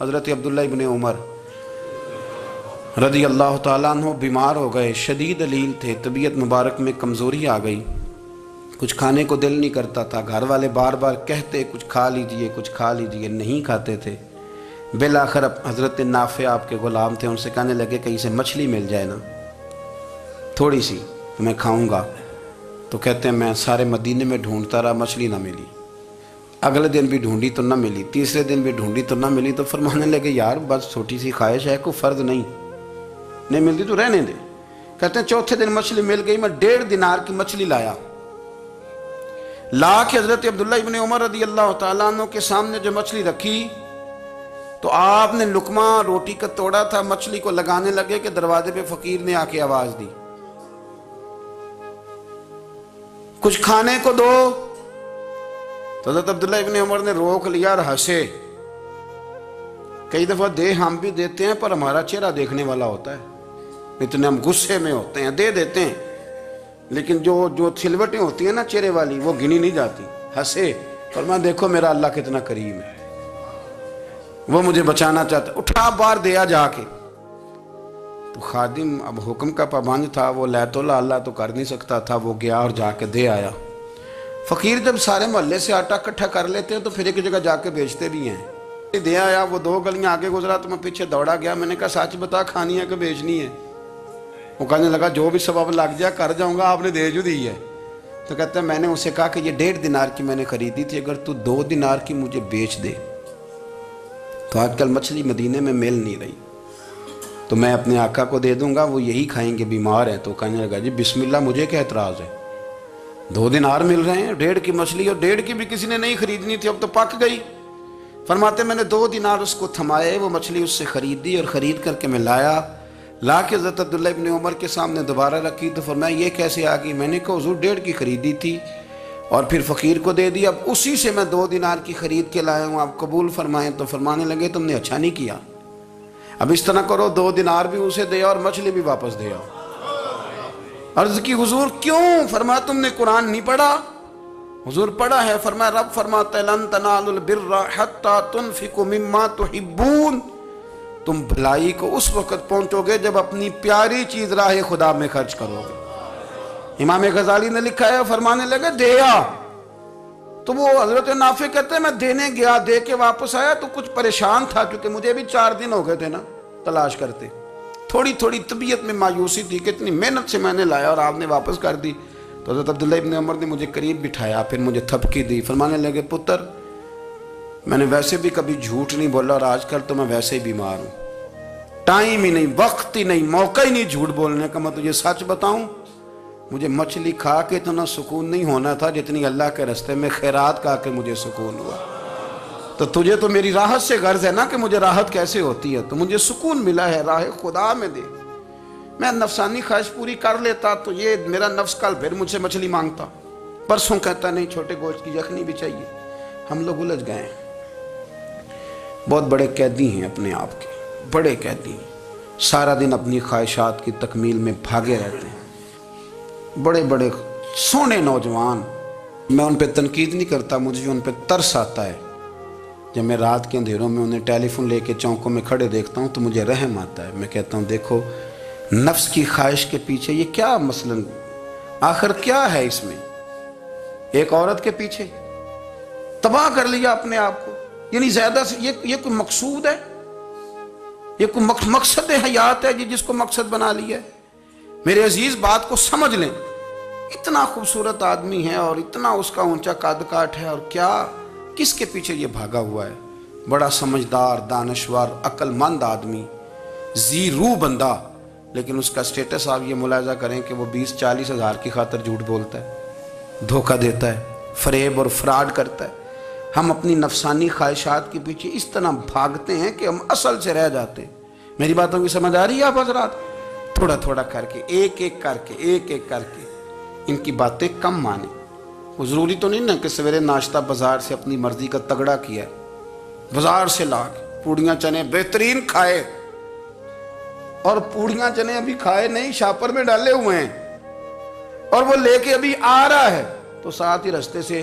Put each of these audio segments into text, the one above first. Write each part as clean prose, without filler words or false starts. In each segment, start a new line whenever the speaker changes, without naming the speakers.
حضرت عبداللہ ابن عمر رضی اللہ تعالیٰ عنہ بیمار ہو گئے، شدید علیل تھے، طبیعت مبارک میں کمزوری آ گئی، کچھ کھانے کو دل نہیں کرتا تھا، گھر والے بار بار کہتے کچھ کھا لیجئے کچھ کھا لیجئے، نہیں کھاتے تھے۔ بالآخر حضرت نافع آپ کے غلام تھے، ان سے کہنے لگے کہیں سے مچھلی مل جائے نا تھوڑی سی تو میں کھاؤں گا۔ تو کہتے ہیں میں سارے مدینے میں ڈھونڈتا رہا، مچھلی نہ ملی، اگلے دن بھی ڈھونڈی تو نہ ملی، تیسرے دن بھی ڈھونڈی تو نہ ملی، تو فرمانے لگے یار بس چھوٹی سی خواہش ہے، کوئی فرض نہیں ملتی تو رہنے دے۔ کہتے ہیں چوتھے دن مچھلی مل گئی، میں 1.5 دینار کی مچھلی لایا، لا کے حضرت عبداللہ ابن عمر رضی اللہ تعالیٰ عنہ کے سامنے جو مچھلی رکھی تو آپ نے لقمہ روٹی کا توڑا تھا، مچھلی کو لگانے لگے کہ دروازے پہ فقیر نے آ کے آواز دی کچھ کھانے کو دو۔ تو حضرت عبداللہ ابن عمر نے روک لیا اور ہنسے۔ کئی دفعہ دے ہم بھی دیتے ہیں پر ہمارا چہرہ دیکھنے والا ہوتا ہے، اتنے ہم غصے میں ہوتے ہیں، دے دیتے ہیں، لیکن جو چھلوٹیں ہوتی ہیں نا چہرے والی وہ گنی نہیں جاتی۔ ہنسے، فرمایا دیکھو میرا اللہ کتنا کریم ہے، وہ مجھے بچانا چاہتا ہے، اٹھا بار دیا جا کے۔ تو خادم اب حکم کا پابند تھا، وہ لیت اللہ تو کر نہیں سکتا تھا، وہ گیا اور جا کے دے آیا۔ فقیر جب سارے محلے سے آٹا اکٹھا کر لیتے ہیں تو پھر ایک جگہ جا کے بیچتے بھی ہیں۔ دے آیا، وہ 2 گلیاں آگے گزرا تو میں پیچھے دوڑا گیا، میں نے کہا سچ بتا کھانی ہے کہ بیچنی ہے؟ وہ کہنے لگا جو بھی سبب لگ جائے کر جاؤں گا، آپ نے دے جو دی ہے۔ تو کہتا ہے میں نے اسے کہا کہ یہ 1.5 دینار کی میں نے خریدی تھی، اگر تو 2 دینار کی مجھے بیچ دے تو آج کل مچھلی مدینے میں مل نہیں رہی، تو میں اپنے آقا کو دے دوں گا، وہ یہی کھائیں گے، بیمار ہیں۔ تو کہنے لگا جی بسم اللہ، مجھے کیا اعتراض ہے، 2 دینار مل رہے ہیں، 1.5 کی مچھلی، اور 1.5 کی بھی کسی نے نہیں خریدنی تھی، اب تو پک گئی۔ فرماتے میں نے 2 دینار اس کو تھمائے، وہ مچھلی اس سے خریدی اور خرید کر کے میں لا کے حضرت عبداللہ ابن عمر کے سامنے دوبارہ رکھی۔ تو فرمایا یہ کیسے آ گئی؟ میں نے کہا حضور 1.5 کی خریدی تھی اور پھر فقیر کو دے دی، اب اسی سے میں 2 دینار کی خرید کے لایا ہوں، آپ قبول فرمائیں۔ تو فرمانے لگے تم نے اچھا نہیں کیا، اب اس طرح کرو 2 دینار بھی اسے دے اور مچھلی بھی واپس دے آؤ۔ عرض کی حضور کیوں؟ فرمایا تم نے قرآن نہیں پڑھا؟ حضور پڑھا ہے۔ فرمایا رب فرماتا ہے لن تنالوا البر حتی تنفقوا مما تحبون، تم بھلائی کو اس وقت پہنچو گے جب اپنی پیاری چیز راہ خدا میں خرچ کرو گے۔ امام غزالی نے لکھا ہے، فرمانے لگے دیا، تو وہ حضرت نافع کہتے ہیں میں دینے گیا، دے کے واپس آیا تو کچھ پریشان تھا کیونکہ مجھے بھی 4 دن ہو گئے تھے نا تلاش کرتے، تھوڑی طبیعت میں مایوسی تھی کہ اتنی محنت سے میں نے لایا اور آپ نے واپس کر دی۔ تو حضرت عبداللہ ابن عمر نے مجھے قریب بٹھایا، پھر مجھے تھپکی دی، فرمانے لگے پتر میں نے ویسے بھی کبھی جھوٹ نہیں بولا اور آج کل تو میں ویسے ہی بیمار ہوں، ٹائم ہی نہیں، وقت ہی نہیں، موقع ہی نہیں جھوٹ بولنے کا۔ میں تجھے سچ بتاؤں، مجھے مچھلی کھا کے اتنا سکون نہیں ہونا تھا جتنی اللہ کے راستے میں خیرات کھا کے مجھے سکون ہوا۔ تو تجھے تو میری راحت سے غرض ہے نا کہ مجھے راحت کیسے ہوتی ہے، تو مجھے سکون ملا ہے راہ خدا میں دے، میں نفسانی خواہش پوری کر لیتا تو یہ میرا نفس کل پھر مجھ سے مچھلی مانگتا، پرسوں کہتا نہیں چھوٹے گوشت کی یخنی بھی چاہیے۔ ہم لوگ الجھ گئے ہیں، بہت بڑے قیدی ہیں اپنے آپ کے، بڑے قیدی ہیں، سارا دن اپنی خواہشات کی تکمیل میں بھاگے رہتے ہیں، بڑے بڑے سونے نوجوان۔ میں ان پہ تنقید نہیں کرتا، مجھے ان پہ ترس آتا ہے، جب میں رات کے اندھیروں میں انہیں ٹیلی فون لے کے چوکوں میں کھڑے دیکھتا ہوں تو مجھے رحم آتا ہے۔ میں کہتا ہوں دیکھو نفس کی خواہش کے پیچھے یہ کیا مثلاً آخر کیا ہے اس میں، ایک عورت کے پیچھے تباہ کر لیا اپنے آپ کو، یعنی زیادہ سے یہ کوئی مقصود ہے، یہ کوئی مقصد حیات ہے جس کو مقصد بنا لیا ہے؟ میرے عزیز بات کو سمجھ لیں، اتنا خوبصورت آدمی ہے اور اتنا اس کا اونچا قد کاٹ ہے، اور کیا کس کے پیچھے یہ بھاگا ہوا ہے؟ بڑا سمجھدار، دانشور، عقل مند آدمی، ذی روح بندہ، لیکن اس کا سٹیٹس آپ یہ ملاحظہ کریں کہ وہ 20-40 ہزار کی خاطر جھوٹ بولتا ہے، دھوکہ دیتا ہے، فریب اور فراڈ کرتا ہے۔ ہم اپنی نفسانی خواہشات کے پیچھے اس طرح بھاگتے ہیں کہ ہم اصل سے رہ جاتے ہیں۔ میری باتوں کی سمجھ آ رہی ہے آپ حضرات؟ تھوڑا تھوڑا کر کے، ایک ایک کر کے ان کی باتیں کم مانیں۔ وہ ضروری تو نہیں نا کہ سویرے ناشتہ بازار سے اپنی مرضی کا تگڑا کیا ہے، بازار سے لا کے پوڑیاں چنے بہترین کھائے، اور پوڑیاں چنے ابھی کھائے نہیں، شاپر میں ڈالے ہوئے ہیں، اور وہ لے کے ابھی آ رہا ہے تو ساتھ ہی رستے سے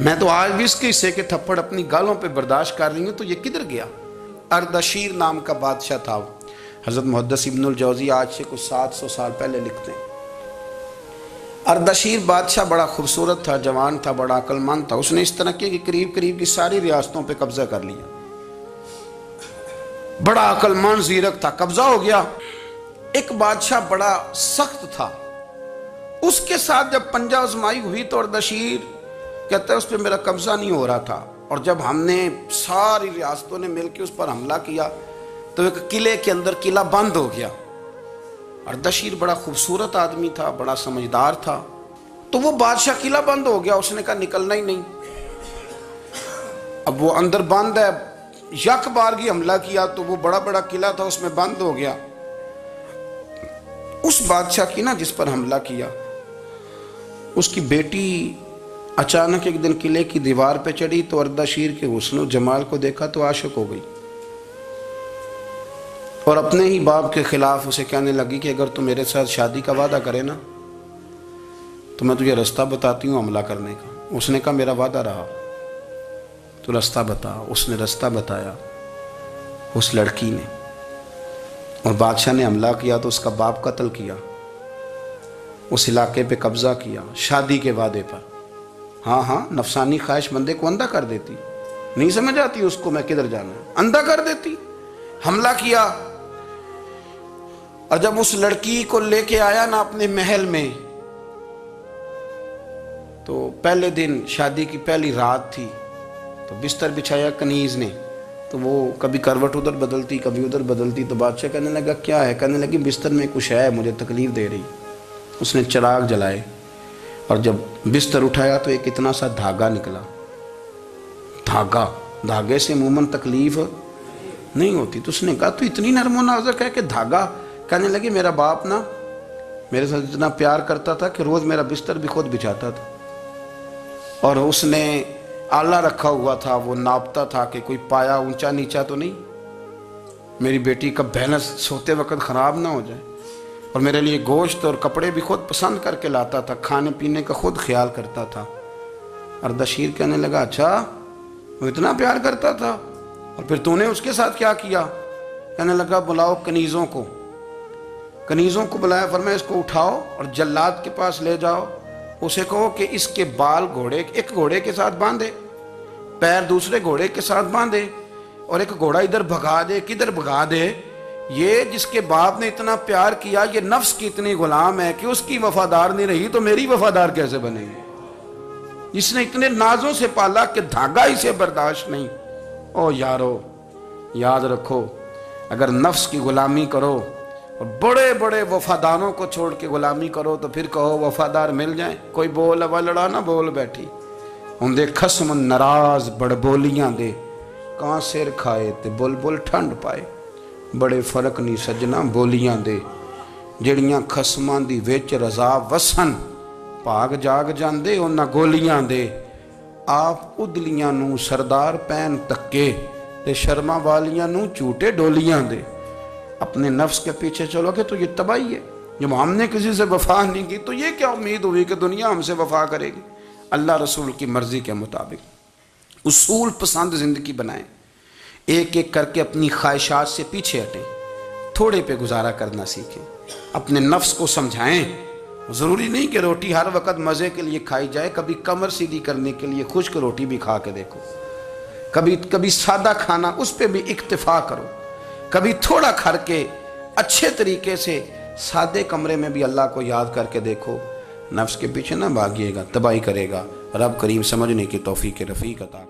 میں تو آج بھی اس کے حصے کے تھپڑ اپنی گالوں پہ برداشت کر رہی ہوں، تو یہ کدھر گیا؟ اردشیر نام کا بادشاہ تھا۔ حضرت محدث ابن الجوزی آج سے کچھ 700 سال پہلے لکھتے ہیں، اردشیر بادشاہ بڑا خوبصورت تھا، جوان تھا، بڑا عقل مند تھا۔ اس نے اس طرح کہ قریب کی ساری ریاستوں پہ قبضہ کر لیا۔ بڑا عقل مند زیرک تھا، قبضہ ہو گیا۔ ایک بادشاہ بڑا سخت تھا، اس کے ساتھ جب پنجہ آزمائی ہوئی تو اردشیر کہتا ہے اس پہ میرا قبضہ نہیں ہو رہا تھا، اور جب ہم نے ساری ریاستوں نے مل کے اس پر حملہ کیا تو ایک قلعے کے اندر قلعہ بند ہو گیا۔ اردشیر بڑا خوبصورت آدمی تھا، بڑا سمجھدار تھا، تو وہ بادشاہ قلعہ بند ہو گیا، اس نے کہا نکلنا ہی نہیں۔ اب وہ اندر بند ہے، یک بارگی حملہ کیا تو وہ بڑا قلعہ تھا، اس میں بند ہو گیا۔ اس بادشاہ کی نا جس پر حملہ کیا، اس کی بیٹی اچانک ایک دن قلعے کی دیوار پہ چڑھی تو اردشیر کے حسن و جمال کو دیکھا تو عاشق ہو گئی، اور اپنے ہی باپ کے خلاف اسے کہنے لگی کہ اگر تو میرے ساتھ شادی کا وعدہ کرے نا تو میں تجھے رستہ بتاتی ہوں حملہ کرنے کا۔ اس نے کہا میرا وعدہ رہا، تو رستہ بتا۔ اس نے رستہ بتایا اس لڑکی نے، اور بادشاہ نے حملہ کیا تو اس کا باپ قتل کیا، اس علاقے پہ قبضہ کیا شادی کے وعدے پر۔ ہاں نفسانی خواہش بندے کو اندھا کر دیتی، نہیں سمجھ آتی اس کو میں کدھر جانا ہے، اندھا کر دیتی۔ حملہ کیا، اور جب اس لڑکی کو لے کے آیا نا اپنے محل میں، تو پہلے دن شادی کی پہلی رات تھی، تو بستر بچھایا کنیز نے، تو وہ کبھی کروٹ ادھر بدلتی کبھی ادھر بدلتی، تو بادشاہ کہنے لگا کیا ہے؟ کہنے لگی بستر میں کچھ ہے، مجھے تکلیف دے رہی۔ اس نے چراغ جلائے اور جب بستر اٹھایا تو ایک اتنا سا دھاگا نکلا۔ دھاگے سے عموماً تکلیف نہیں ہوتی، تو اس نے کہا تو اتنی نرم و نازک ہے کہ دھاگا؟ کہنے لگی میرا باپ نا میرے ساتھ اتنا پیار کرتا تھا کہ روز میرا بستر بھی خود بچھاتا تھا، اور اس نے آلہ رکھا ہوا تھا، وہ ناپتا تھا کہ کوئی پایا اونچا نیچا تو نہیں، میری بیٹی کا بیلنس سوتے وقت خراب نہ ہو جائے، اور میرے لیے گوشت اور کپڑے بھی خود پسند کر کے لاتا تھا، کھانے پینے کا خود خیال کرتا تھا۔ اردشیر کہنے لگا اچھا وہ اتنا پیار کرتا تھا، اور پھر تو نے اس کے ساتھ کیا کیا؟ کہنے لگا بلاؤ کنیزوں کو بلایا، فرمایا اس کو اٹھاؤ اور جلاد کے پاس لے جاؤ، اسے کہو کہ اس کے بال ایک گھوڑے کے ساتھ باندھے، پیر دوسرے گھوڑے کے ساتھ باندھے، اور ایک گھوڑا ادھر بھگا دے، کدھر بھگا دے۔ یہ جس کے باپ نے اتنا پیار کیا، یہ نفس کی اتنی غلام ہے کہ اس کی وفادار نہیں رہی تو میری وفادار کیسے بنے گی؟ جس نے اتنے نازوں سے پالا کہ دھاگا اسے برداشت نہیں۔ او یارو یاد رکھو، اگر نفس کی غلامی کرو اور بڑے بڑے وفاداروں کو چھوڑ کے غلامی کرو تو پھر کہو وفادار مل جائیں۔ کوئی بول اب لڑا نہ بول بیٹھی ہوں دے خصم ناراض بڑ بولیاں دے، کہاں سر کھائے تے بلبل ٹھنڈ پائے۔ بڑے فرق نہیں سجنا بولیاں دے، جڑیاں خصماں دی وچ رضا وسن، پاگ جاگ جاندے انہاں گولیاں دے۔ آپ ادلیاں نو سردار پین تکے تے شرما والیاں نو چوٹے ڈولیاں دے۔ اپنے نفس کے پیچھے چلو گے تو یہ تباہی ہے۔ جب ہم نے کسی سے وفا نہیں کی تو یہ کیا امید ہوئی کہ دنیا ہم سے وفا کرے گی؟ اللہ رسول کی مرضی کے مطابق اصول پسند زندگی بنائیں، ایک ایک کر کے اپنی خواہشات سے پیچھے ہٹیں، تھوڑے پہ گزارا کرنا سیکھیں، اپنے نفس کو سمجھائیں۔ ضروری نہیں کہ روٹی ہر وقت مزے کے لیے کھائی جائے، کبھی کمر سیدھی کرنے کے لیے خشک روٹی بھی کھا کے دیکھو، کبھی سادہ کھانا اس پہ بھی اکتفا کرو، کبھی تھوڑا کھا کے اچھے طریقے سے سادے کمرے میں بھی اللہ کو یاد کر کے دیکھو۔ نفس کے پیچھے نہ بھاگیے گا، تباہی کرے گا۔ رب کریم سمجھنے کی توفیق رفیق عطا